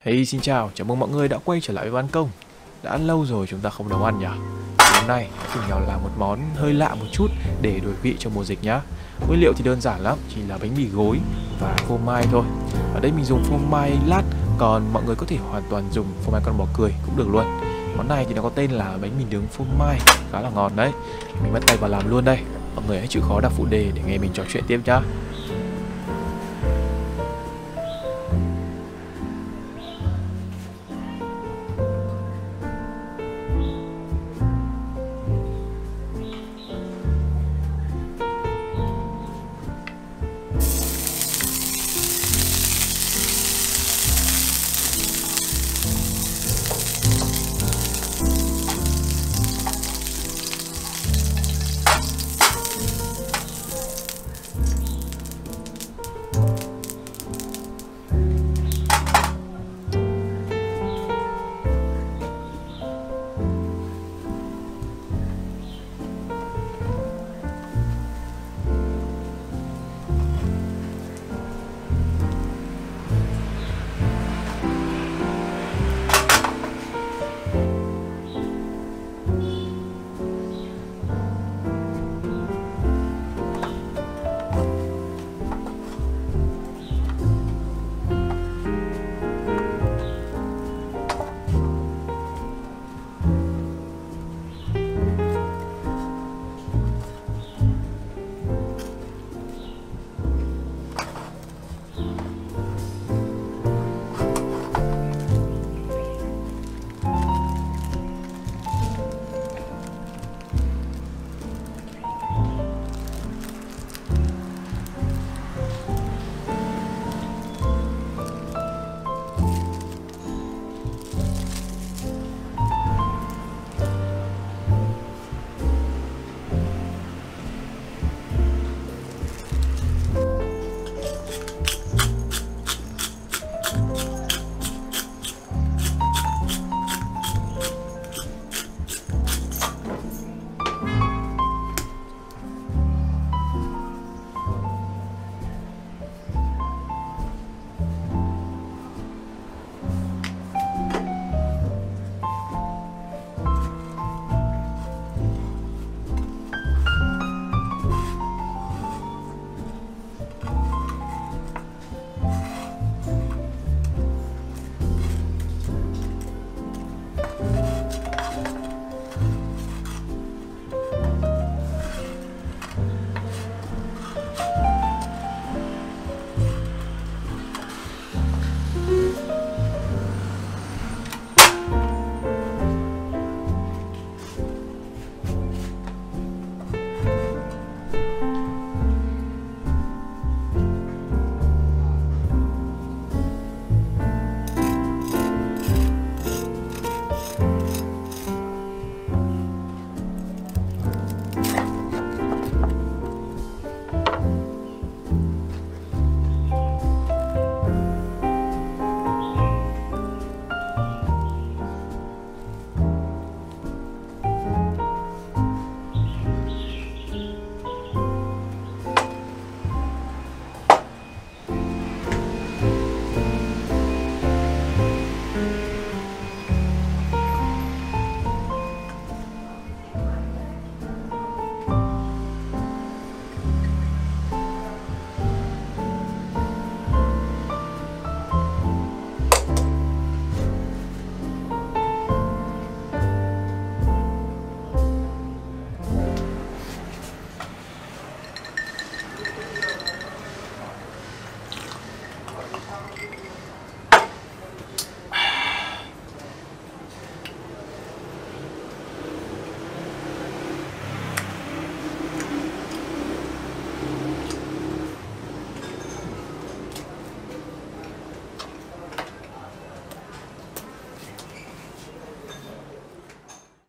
Hey, xin chào, chào mừng mọi người đã quay trở lại với ban công. Đã lâu rồi chúng ta không nấu ăn nhỉ? Hôm nay hãy cùng nhau làm một món hơi lạ một chút để đổi vị cho mùa dịch nhá. Nguyên liệu thì đơn giản lắm, chỉ là bánh mì gối và phô mai thôi. Ở đây mình dùng phô mai lát, còn mọi người có thể hoàn toàn dùng phô mai con bò cười cũng được luôn. Món này thì nó có tên là bánh mì nướng phô mai, khá là ngon đấy. Mình bắt tay vào làm luôn đây. Mọi người hãy chịu khó đọc phụ đề để nghe mình trò chuyện tiếp nhá.